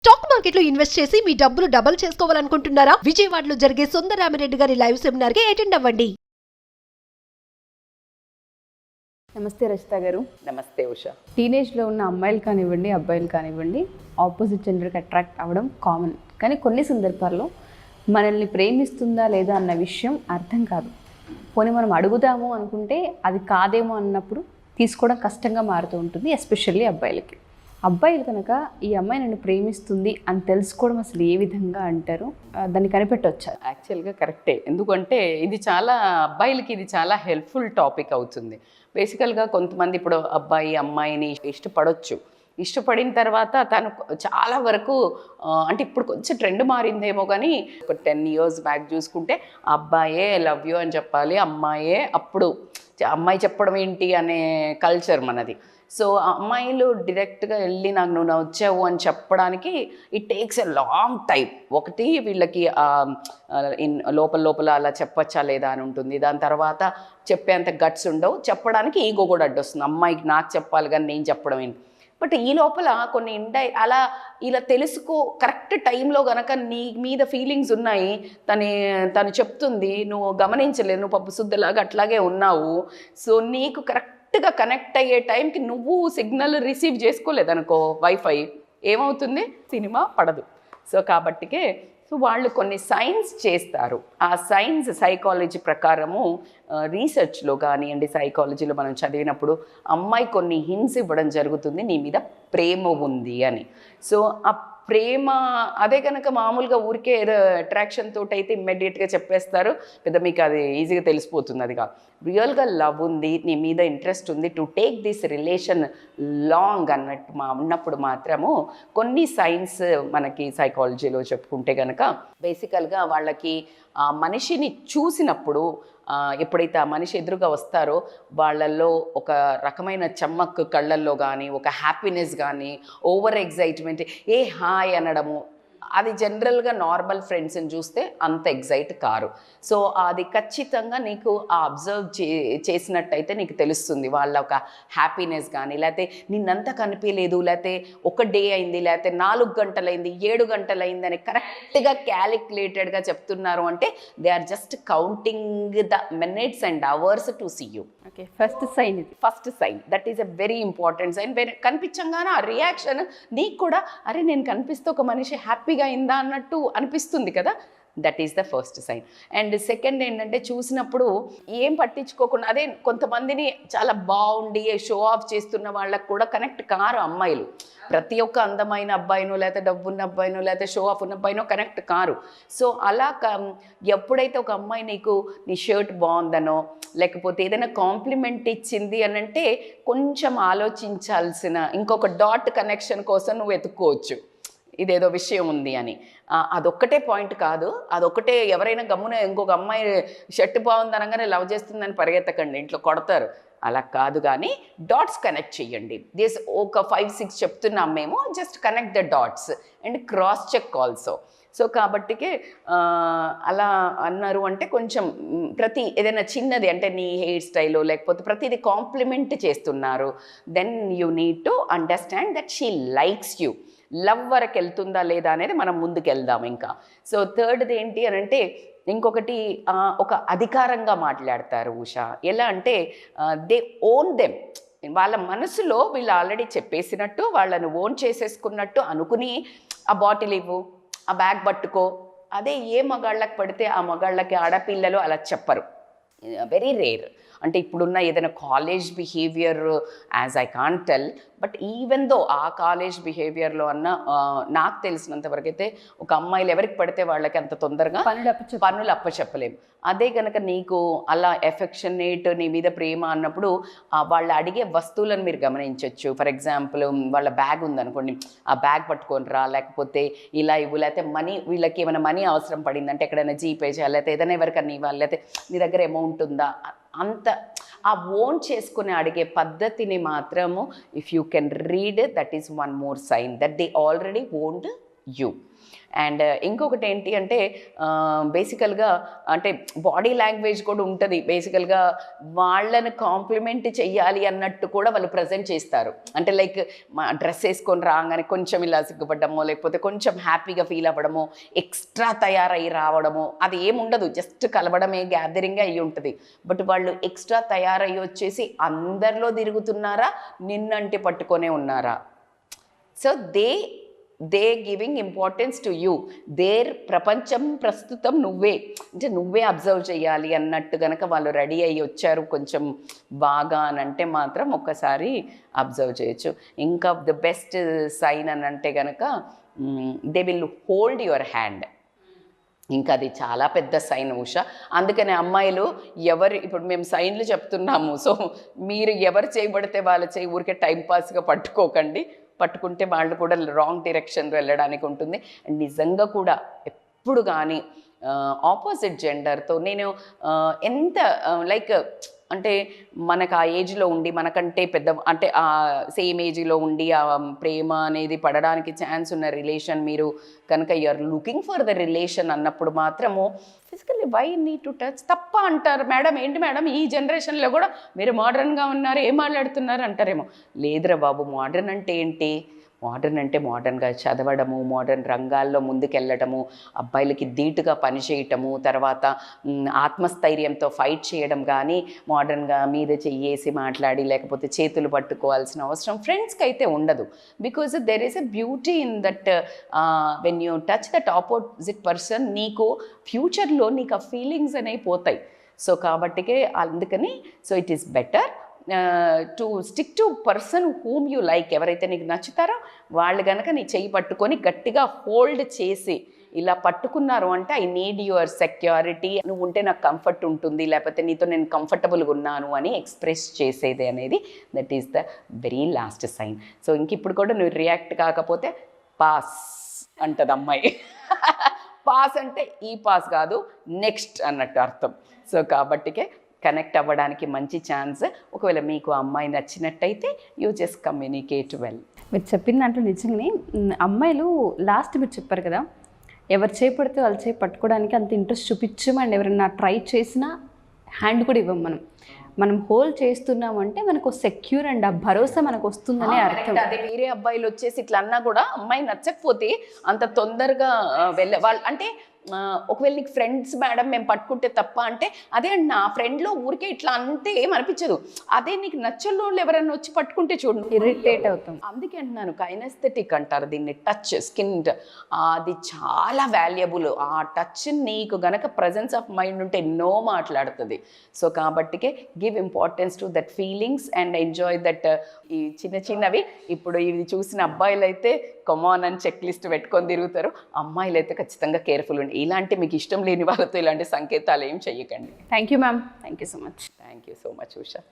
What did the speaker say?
Stock మార్కెట్లో invest చేసి మీ డబ్బులు డబుల్ చేసుకోవాలనుకుంటున్నారా? విజయవాడలో జరిగే సుందరరామిరెడ్డి గారి లైవ్ సెమినార్ కి అటెండ్ అవ్వండి. నమస్తే రచిత గారు. నమస్తే ఉషా. టీనేజ్లో ఉన్న అమ్మాయిలు కానివ్వండి, అబ్బాయిలు కానివ్వండి, ఆపోజిట్ జెండర్కి అట్రాక్ట్ అవ్వడం కామన్. కానీ కొన్ని సందర్భాల్లో మనల్ని ప్రేమిస్తుందా లేదా అన్న విషయం అర్థం కాదు. పోనీ మనం అడుగుదాము అనుకుంటే అది కాదేమో అన్నప్పుడు తీసుకోవడం కష్టంగా మారుతూ ఉంటుంది, ఎస్పెషల్లీ అబ్బాయిలకి. అబ్బాయిలు కనుక ఈ అమ్మాయి నన్ను ప్రేమిస్తుంది అని తెలుసుకోవడం అసలు ఏ విధంగా అంటారు? దాన్ని కనిపెట్టవచ్చా? యాక్చువల్గా కరెక్టే. ఎందుకంటే ఇది చాలా అబ్బాయిలకి ఇది చాలా హెల్ప్ఫుల్ టాపిక్ అవుతుంది. బేసికల్గా కొంతమంది ఇప్పుడు అబ్బాయి అమ్మాయిని ఇష్టపడిన తర్వాత తను చాలా వరకు అంటే ఇప్పుడు కొంచెం ట్రెండ్ మారిందేమో, కానీ ఒక 10 years బ్యాక్ చూసుకుంటే అబ్బాయే లవ్ యూ అని చెప్పాలి, అమ్మాయే అప్పుడు అమ్మాయి చెప్పడం ఏంటి అనే కల్చర్ మనది. సో అమ్మాయిలు డైరెక్ట్గా వెళ్ళి నాకు నువ్వు నచ్చావు అని చెప్పడానికి it takes a long time. ఒకటి వీళ్ళకి లోపల అలా చెప్పచ్చా లేదా అని ఉంటుంది. దాని తర్వాత చెప్పేంత గట్స్ ఉండవు, చెప్పడానికి ఈగో కూడా అడ్డొస్తుంది. అమ్మాయికి నాకు చెప్పాలి కానీ నేను చెప్పడం ఏంటి. బట్ ఈ లోపల కొన్ని అలా ఇలా తెలుసుకో, కరెక్ట్ టైంలో కనుక నీ మీద ఫీలింగ్స్ ఉన్నాయి, తను చెప్తుంది, నువ్వు గమనించలేదు, నువ్వు పప్పు శుద్ధలాగా అట్లాగే ఉన్నావు. సో నీకు కరెక్ట్గా కనెక్ట్ అయ్యే టైంకి నువ్వు సిగ్నల్ రిసీవ్ చేసుకోలేదనుకో, వైఫై ఏమవుతుంది, సినిమా పడదు. సో కాబట్టికే వాళ్ళు కొన్ని సైన్స్ చేస్తారు. ఆ సైన్స్ సైకాలజీ ప్రకారము రీసెర్చ్లో కానివ్వండి, సైకాలజీలో మనం చదివినప్పుడు అమ్మాయి కొన్ని హింట్స్ ఇవ్వడం జరుగుతుంది, నీ మీద ప్రేమ ఉంది అని. సో ఆ ప్రేమ అదే కనుక మామూలుగా ఊరికే ఏదో అట్రాక్షన్ తోటి అయితే ఇమ్మీడియట్గా చెప్పేస్తారు, పెద్ద మీకు అది ఈజీగా తెలిసిపోతుంది. అది కాదు, రియల్గా లవ్ ఉంది, నీ మీద ఇంట్రెస్ట్ ఉంది, to take this relation long అన్నట్టు ఉన్నప్పుడు మాత్రము కొన్ని సైన్స్ మనకి సైకాలజీలో చెప్పుకుంటే కనుక బేసికల్గా వాళ్ళకి ఆ మనిషిని చూసినప్పుడు ఎప్పుడైతే ఆ మనిషి ఎదురుగా వస్తారో వాళ్ళల్లో ఒక రకమైన చమ్మక్ కళ్ళల్లో కానీ, ఒక హ్యాపీనెస్ కానీ, ఓవర్ ఎగ్జైట్మెంట్, ఏ హాయ్ అనడము, అది జనరల్గా నార్మల్ ఫ్రెండ్స్ని చూస్తే అంత ఎగ్జైట్ కారు. సో అది ఖచ్చితంగా నీకు ఆ అబ్జర్వ్ చేసినట్టయితే నీకు తెలుస్తుంది వాళ్ళ ఒక హ్యాపీనెస్ కానీ, లేకపోతే నిన్నంతా కనిపించలేదు, లేకపోతే ఒక డే అయింది, లేకపోతే 4 గంటలైంది, 7 గంటలైంది అని కరెక్ట్గా క్యాలిక్యులేటెడ్గా చెప్తున్నారు అంటే they are just counting the minutes and hours to see you. Okay, first sign ఇది. First sign, that is a very important sign. కనిపించంగానే ఆ రియాక్షన్ నీకు కూడా, అరే నేను కనిపిస్తే ఒక మనిషి హ్యాపీగా అయిందా అన్నట్టు అనిపిస్తుంది కదా, that is the first sign. And second ఏంటంటే చూసినప్పుడు ఏం పట్టించుకోకుండా, అదే కొంతమందిని చాలా బాగుండి షో ఆఫ్ చేస్తున్న వాళ్ళకు కూడా కనెక్ట్ కారు అమ్మాయిలు. ప్రతి ఒక్క అందమైన అబ్బాయినో, లేకపోతే డబ్బున్న అబ్బాయినో, లేకపోతే షో ఆఫ్ ఉన్న అబ్బాయినో కనెక్ట్ కారు. సో అలా ఎప్పుడైతే ఒక అమ్మాయి నీకు నీ షర్ట్ బాగుందనో, లేకపోతే ఏదైనా కాంప్లిమెంట్ ఇచ్చింది అని అంటే కొంచెం ఆలోచించాల్సిన, ఇంకొక డాట్ కనెక్షన్ కోసం నువ్వు వెతుక్కోవచ్చు, ఇదేదో విషయం ఉంది అని. అదొక్కటే పాయింట్ కాదు, అదొక్కటే ఎవరైనా గమ్మున ఇంకొక అమ్మాయి షర్ట్ బాగుంది అనగానే లవ్ చేస్తుందని పరిగెత్తకండి, ఇంట్లో కొడతారు. అలా కాదు, కానీ డాట్స్ కనెక్ట్ చేయండి. దిస్ ఒక 5-6 చెప్తున్నాం మేము, just connect the dots and cross check also. So కాబట్టికే అలా అన్నారు అంటే కొంచెం ప్రతి ఏదైనా చిన్నది అంటే నీ హెయిర్ స్టైలో లేకపోతే ప్రతిదీ కాంప్లిమెంట్ చేస్తున్నారు, then you need to understand that she likes you. Love వరకు వెళ్తుందా లేదా అనేది మనం ముందుకు వెళ్దాం ఇంకా. సో థర్డ్ది ఏంటి అని అంటే ఇంకొకటి ఒక అధికారంగా మాట్లాడతారు ఉషా. ఎలా అంటే దే ఓన్ దెమ్. వాళ్ళ మనసులో వీళ్ళు ఆల్రెడీ చెప్పేసినట్టు, వాళ్ళని ఓన్ చేసేసుకున్నట్టు అనుకుని ఆ బాటిల్ ఇవ్వు, ఆ బ్యాగ్ పట్టుకో, అదే ఏ మగాళ్ళకి పడితే ఆ మగాళ్ళకి ఆడపిల్లలు అలా చెప్పరు, వెరీ రేర్. అంటే ఇప్పుడున్న ఏదైనా college behaviour as I can't tell, but even though ఆ కాలేజ్ బిహేవియర్లో అన్న నాకు తెలిసినంత వరకైతే ఒక అమ్మాయిలు ఎవరికి పడితే వాళ్ళకి అంత తొందరగా పనులు అప్పచెప్పలేము. అదే కనుక నీకు అలా ఎఫెక్షనేట్, నీ మీద ప్రేమ అన్నప్పుడు వాళ్ళు అడిగే వస్తువులను మీరు గమనించవచ్చు. ఫర్ ఎగ్జాంపుల్ వాళ్ళ బ్యాగ్ ఉందనుకోండి, ఆ బ్యాగ్ పట్టుకొని రా, లేకపోతే ఇలా ఇవ్వు, లేకపోతే మనీ, వీళ్ళకి ఏమైనా మనీ అవసరం పడిందంటే ఎక్కడైనా జీపే చేయాలి, లేకపోతే ఏదైనా ఎవరికన్నా ఇవ్వాలి, లేకపోతే నీ దగ్గర అమౌంట్ ఉందా, అంత ఆ ఓన్ చేసుకుని అడిగే పద్ధతిని మాత్రము if you can read, that is one more sign that they already owned you. And ఇంకొకటి ఏంటి అంటే బేసికల్గా అంటే బాడీ లాంగ్వేజ్ కూడా ఉంటుంది. బేసికల్గా వాళ్ళని కాంప్లిమెంట్ చెయ్యాలి అన్నట్టు కూడా వాళ్ళు ప్రజెంట్ చేస్తారు. అంటే లైక్ మా డ్రెస్ వేసుకొని రాగానే కొంచెం ఇలా సిగ్గుపడ్డమో, లేకపోతే కొంచెం హ్యాపీగా ఫీల్ అవ్వడమో, ఎక్స్ట్రా తయారయ్యి రావడమో, అది ఏముండదు, జస్ట్ కలవడమే, గ్యాదరింగే అయ్యి ఉంటుంది. బట్ వాళ్ళు ఎక్స్ట్రా తయారయ్యి వచ్చేసి అందరిలో తిరుగుతున్నారా, నిన్నంటే పట్టుకొనే ఉన్నారా? So they giving importance to you. ప్రపంచం ప్రస్తుతం నువ్వే, అంటే నువ్వే అబ్జర్వ్ చేయాలి అన్నట్టు కనుక వాళ్ళు రెడీ అయ్యి వచ్చారు కొంచెం బాగా అని అంటే మాత్రం ఒక్కసారి అబ్జర్వ్ చేయొచ్చు. ఇంకా ద బెస్ట్ సైన్ అని అంటే కనుక they will hold your hand. ఇంకా అది చాలా పెద్ద సైన్ ఉషా. అందుకని అమ్మాయిలు ఇప్పుడు మేము సైన్లు చెప్తున్నాము, సో మీరు ఎవరు చేయబడితే వాళ్ళ చేయి ఊరికే టైంపాస్గా పట్టుకోకండి. పట్టుకుంటే వాళ్ళు కూడా రాంగ్ డైరెక్షన్లో వెళ్ళడానికి ఉంటుంది. అండ్ నిజంగా కూడా ఎప్పుడు కానీ ఆపోజిట్ జెండర్తో నేను ఎంత లైక్ అంటే మనకు ఆ ఏజ్లో ఉండి మనకంటే పెద్ద అంటే ఆ సేమ్ ఏజ్లో ఉండి ఆ ప్రేమ అనేది పడడానికి ఛాన్స్ ఉన్న రిలేషన్ మీరు కనుక you are looking for the relation అన్నప్పుడు మాత్రము physically why need to touch తప్ప అంటారు. మేడం ఏంటి మేడం ఈ జనరేషన్లో కూడా మీరు మోడర్న్గా ఉన్నారు, ఏం మాట్లాడుతున్నారు అంటారేమో. లేదురా బాబు, మోడర్న్ అంటే ఏంటి? మోడర్న్ అంటే మోడర్న్గా చదవడము, మోడర్న్ రంగాల్లో ముందుకెళ్ళటము, అబ్బాయిలకి ధీటుగా పనిచేయటము, తర్వాత ఆత్మస్థైర్యంతో ఫైట్ చేయడం. కానీ మోడర్న్గా మీద చెయ్యేసి మాట్లాడి లేకపోతే చేతులు పట్టుకోవాల్సిన అవసరం ఫ్రెండ్స్కి అయితే ఉండదు. Because there is a beauty in that when you touch that opposite person, నీకు ఫ్యూచర్లో నీకు ఆ ఫీలింగ్స్ అనేవి పోతాయి. సో కాబట్టికే అందుకని so it is better to stick to person whom you like. ఎవరైతే నీకు నచ్చుతారో వాళ్ళు కనుక నీ చెయ్యి పట్టుకొని గట్టిగా హోల్డ్ చేసి ఇలా పట్టుకున్నారు అంటే ఐ నీడ్ యువర్ సెక్యూరిటీ, నువ్వు ఉంటే నాకు కంఫర్ట్ ఉంటుంది, లేకపోతే నీతో నేను కంఫర్టబుల్గా ఉన్నాను అని ఎక్స్ప్రెస్ చేసేది అనేది that is the very last sign. So ఇంక ఇప్పుడు కూడా నువ్వు రియాక్ట్ కాకపోతే పాస్ అంటది అమ్మాయి. పాస్ అంటే ఈ పాస్ కాదు, నెక్స్ట్ అన్నట్టు అర్థం. సో కాబట్టికే కనెక్ట్ అవ్వడానికి మంచి ఛాన్స్. ఒకవేళ మీకు అమ్మాయి నచ్చినట్టయితే యూ జస్ట్ కమ్యూనికేట్ వెల్. మీరు చెప్పిన దాంట్లో నిజంగానే అమ్మాయిలు లాస్ట్ మీరు చెప్పారు కదా, ఎవరు చేపడితే వాళ్ళు చేయి పట్టుకోవడానికి అంత ఇంట్రెస్ట్ చూపించమండి. ఎవరైనా ట్రై చేసినా హ్యాండ్ కూడా ఇవ్వం. మనం హోల్డ్ చేస్తున్నామంటే మనకు సెక్యూర్ అండ్ ఆ భరోసా మనకు వస్తుందనే అర్థం. అదే వేరే అబ్బాయిలు వచ్చేసి ఇట్లా అన్నా కూడా అమ్మాయి నచ్చకపోతే అంత తొందరగా వాళ్ళు అంటే ఒకవేళ నీకు ఫ్రెండ్స్ మేడం మేము పట్టుకుంటే తప్ప అంటే అదే నా ఫ్రెండ్లో ఊరికే ఇట్లా అంటే ఏమనిపించదు. అదే నీకు నచ్చని వాళ్ళు ఎవరైనా వచ్చి పట్టుకుంటే చూడండి ఇరిటేట్ అవుతాం. అందుకే అంటున్నాను కైనెస్థెటిక్ అంటారు దీన్ని, టచ్ స్కిన్, అది చాలా వాల్యుబుల్. ఆ టచ్ నీకు గనక ప్రజెన్స్ ఆఫ్ మైండ్ ఉంటే ఎన్నో మాట్లాడుతుంది. సో కాబట్టికే give importance to that feelings and enjoy that. ఈ చిన్నవి ఇప్పుడు ఇవి చూసిన అబ్బాయిలు అయితే కమాన్ అని చెక్ లిస్ట్ పెట్టుకొని తిరుగుతారు, అమ్మాయిలు అయితే ఖచ్చితంగా కేర్ఫుల్ ఉండి ఇలాంటి మీకు ఇష్టం లేని వాళ్ళతో ఇలాంటి సంకేతాలు ఏం చెయ్యకండి. Thank you ma'am, thank you so much. Thank you so much Usha.